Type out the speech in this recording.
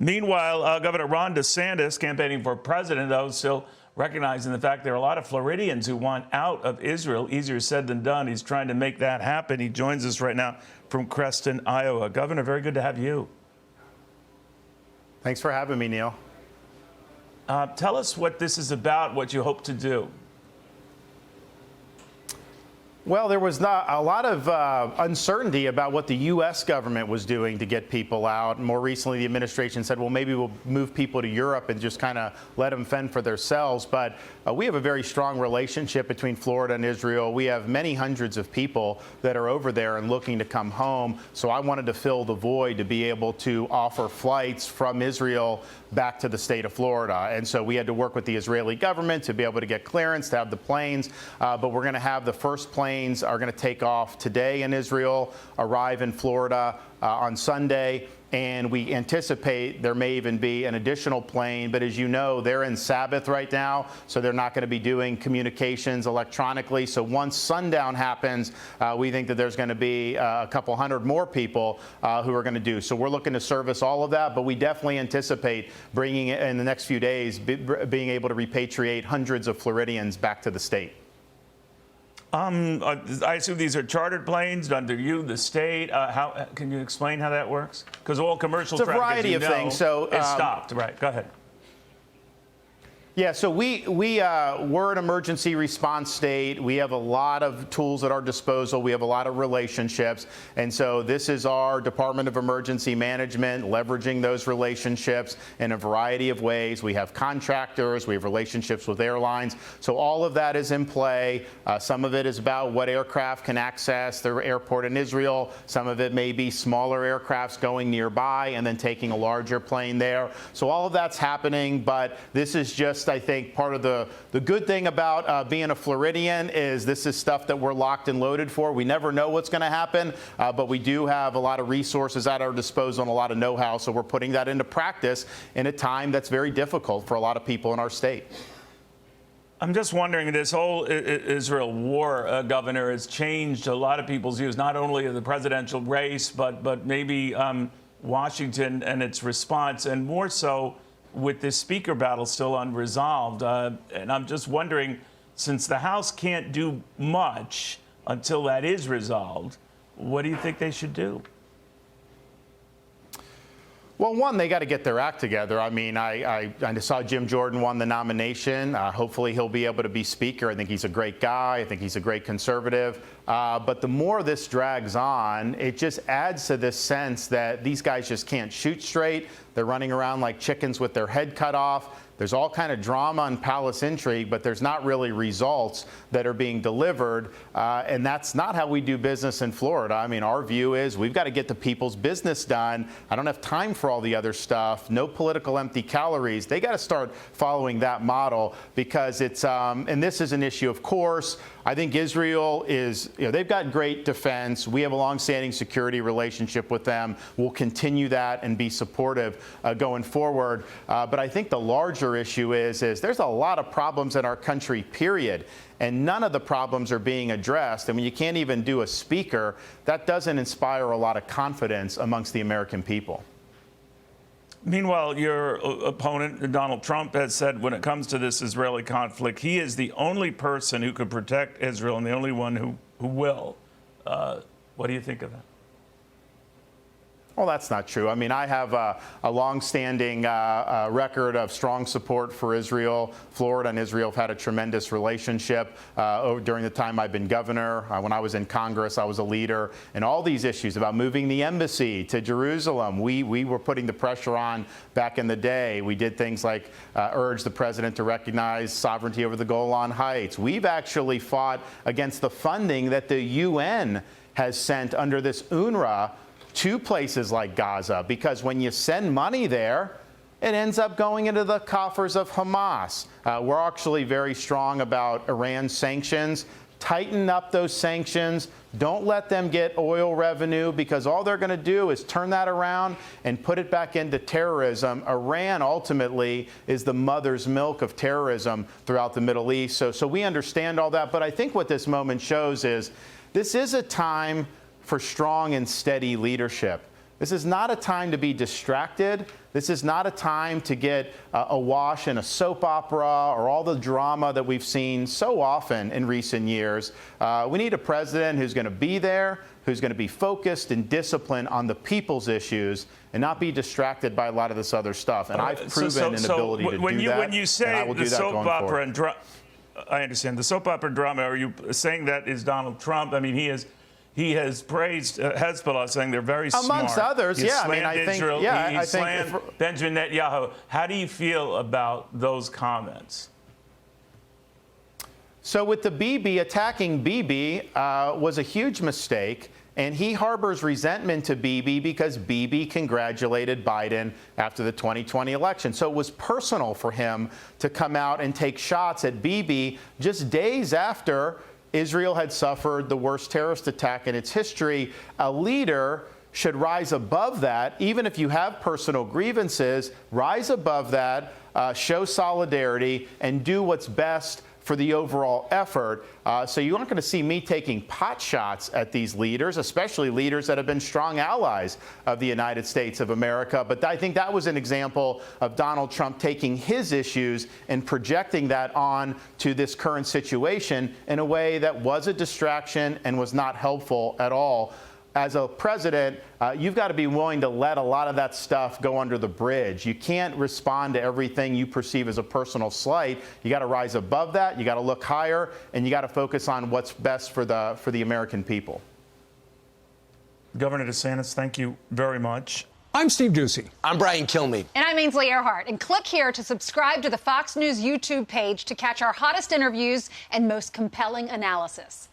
Meanwhile, Governor Ron DeSantis, campaigning for president, though, still recognizing the fact there are a lot of Floridians who want out of Israel. Easier said than done. He's trying to make that happen. He joins us right now from Creston, Iowa. Governor, very good to have you. Thanks for having me, Neil. Tell us what this is about, what you hope to do. Well, there was not a lot of uncertainty about what the U.S. government was doing to get people out. More recently, the administration said, well, maybe we'll move people to Europe and just kind of let them fend for themselves. But we have a very strong relationship between Florida and Israel. We have many hundreds of people that are over there and looking to come home. So I wanted to fill the void to be able to offer flights from Israel back to the state of Florida. And so we had to work with the Israeli government to be able to get clearance to have the planes. But we're going to have the first planes are going to take off today in Israel, arrive in Florida on Sunday. And we anticipate there may even be an additional plane. But as you know, they're in Sabbath right now, so they're not going to be doing communications electronically. So once sundown happens, we think that there's going to be a couple hundred more people who are going to do. So we're looking to service all of that. But we definitely anticipate bringing it in the next few days, being able to repatriate hundreds of Floridians back to the state. I assume these are chartered planes under you, the state. How can you explain how that works? Because all commercial traffic, a variety of things. So is stopped. Right. Go ahead. Yeah, so we're an emergency response state. We have a lot of tools at our disposal. We have a lot of relationships. And so this is our Department of Emergency Management, leveraging those relationships in a variety of ways. We have contractors. We have relationships with airlines. So all of that is in play. Some of it is about what aircraft can access the airport in Israel. Some of it may be smaller aircrafts going nearby and then taking a larger plane there. So all of that's happening. But this is just, I think, part of the good thing about being a Floridian is this is stuff that we're locked and loaded for. We never know what's going to happen, but we do have a lot of resources at our disposal and a lot of know-how. So we're putting that into practice in a time that's very difficult for a lot of people in our state. I'm just wondering, this whole Israel war, Governor, has changed a lot of people's views, not only of the presidential race, but maybe Washington and its response, and more so with this speaker battle still unresolved. And I'm just wondering, since the House can't do much until that is resolved, what do you think they should do? Well, one, they got to get their act together. I mean, I saw Jim Jordan won the nomination. Hopefully he'll be able to be speaker. I think he's a great guy. I think he's a great conservative. But the more this drags on, it just adds to this sense that these guys just can't shoot straight. They're running around like chickens with their head cut off. There's all kind of drama and palace intrigue, but there's not really results that are being delivered. And that's not how we do business in Florida. I mean, our view is we've got to get the people's business done. I don't have time for all the other stuff. No political empty calories. They got to start following that model because it's, and this is an issue, of course. I think Israel is, they've got great defense. We have a longstanding security relationship with them. We'll continue that and be supportive going forward. But I think the larger issue is there's a lot of problems in our country, period. And none of the problems are being addressed. And when you can't even do a speaker, that doesn't inspire a lot of confidence amongst the American people. Meanwhile, your opponent, Donald Trump, has said when it comes to this Israeli conflict, he is the only person who could protect Israel and the only one who will. What do you think of that? Well, that's not true. I mean, I have a long-standing record of strong support for Israel. Florida and Israel have had a tremendous relationship during the time I've been governor. When I was in Congress, I was a leader. And all these issues about moving the embassy to Jerusalem, we were putting the pressure on back in the day. We did things like urge the president to recognize sovereignty over the Golan Heights. We've actually fought against the funding that the UN has sent under this UNRWA to places like Gaza, because when you send money there, it ends up going into the coffers of Hamas. We're actually very strong about Iran's sanctions. Tighten up those sanctions. Don't let them get oil revenue, because all they're going to do is turn that around and put it back into terrorism. Iran ultimately is the mother's milk of terrorism throughout the Middle East. So we understand all that. But I think what this moment shows is this is a time for strong and steady leadership. This is not a time to be distracted. This is not a time to get awash in a soap opera or all the drama that we've seen so often in recent years. We need a president who's going to be there, who's going to be focused and disciplined on the people's issues and not be distracted by a lot of this other stuff. And I've proven an ability to do that. When you say the soap opera and I understand the soap opera and drama, are you saying that is Donald Trump? I mean, he has praised Hezbollah, saying they're very smart. Amongst others, yeah. I mean, I think, Israel, he slammed Benjamin Netanyahu. How do you feel about those comments? So with the Bibi, attacking Bibi was a huge mistake. And he harbors resentment to Bibi because Bibi congratulated Biden after the 2020 election. So it was personal for him to come out and take shots at Bibi just days after Israel had suffered the worst terrorist attack in its history. A leader should rise above that. Even if you have personal grievances, rise above that, show solidarity, and do what's best for the overall effort. So you aren't going to see me taking pot shots at these leaders, especially leaders that have been strong allies of the United States of America. But I think that was an example of Donald Trump taking his issues and projecting that on to this current situation in a way that was a distraction and was not helpful at all. As a president, you've got to be willing to let a lot of that stuff go under the bridge. You can't respond to everything you perceive as a personal slight. You got to rise above that. You got to look higher, and you got to focus on what's best for the American people. Governor DeSantis, thank you very much. I'm Steve Doocy. I'm Brian Kilmeade. And I'm Ainsley Earhart. And click here to subscribe to the Fox News YouTube page to catch our hottest interviews and most compelling analysis.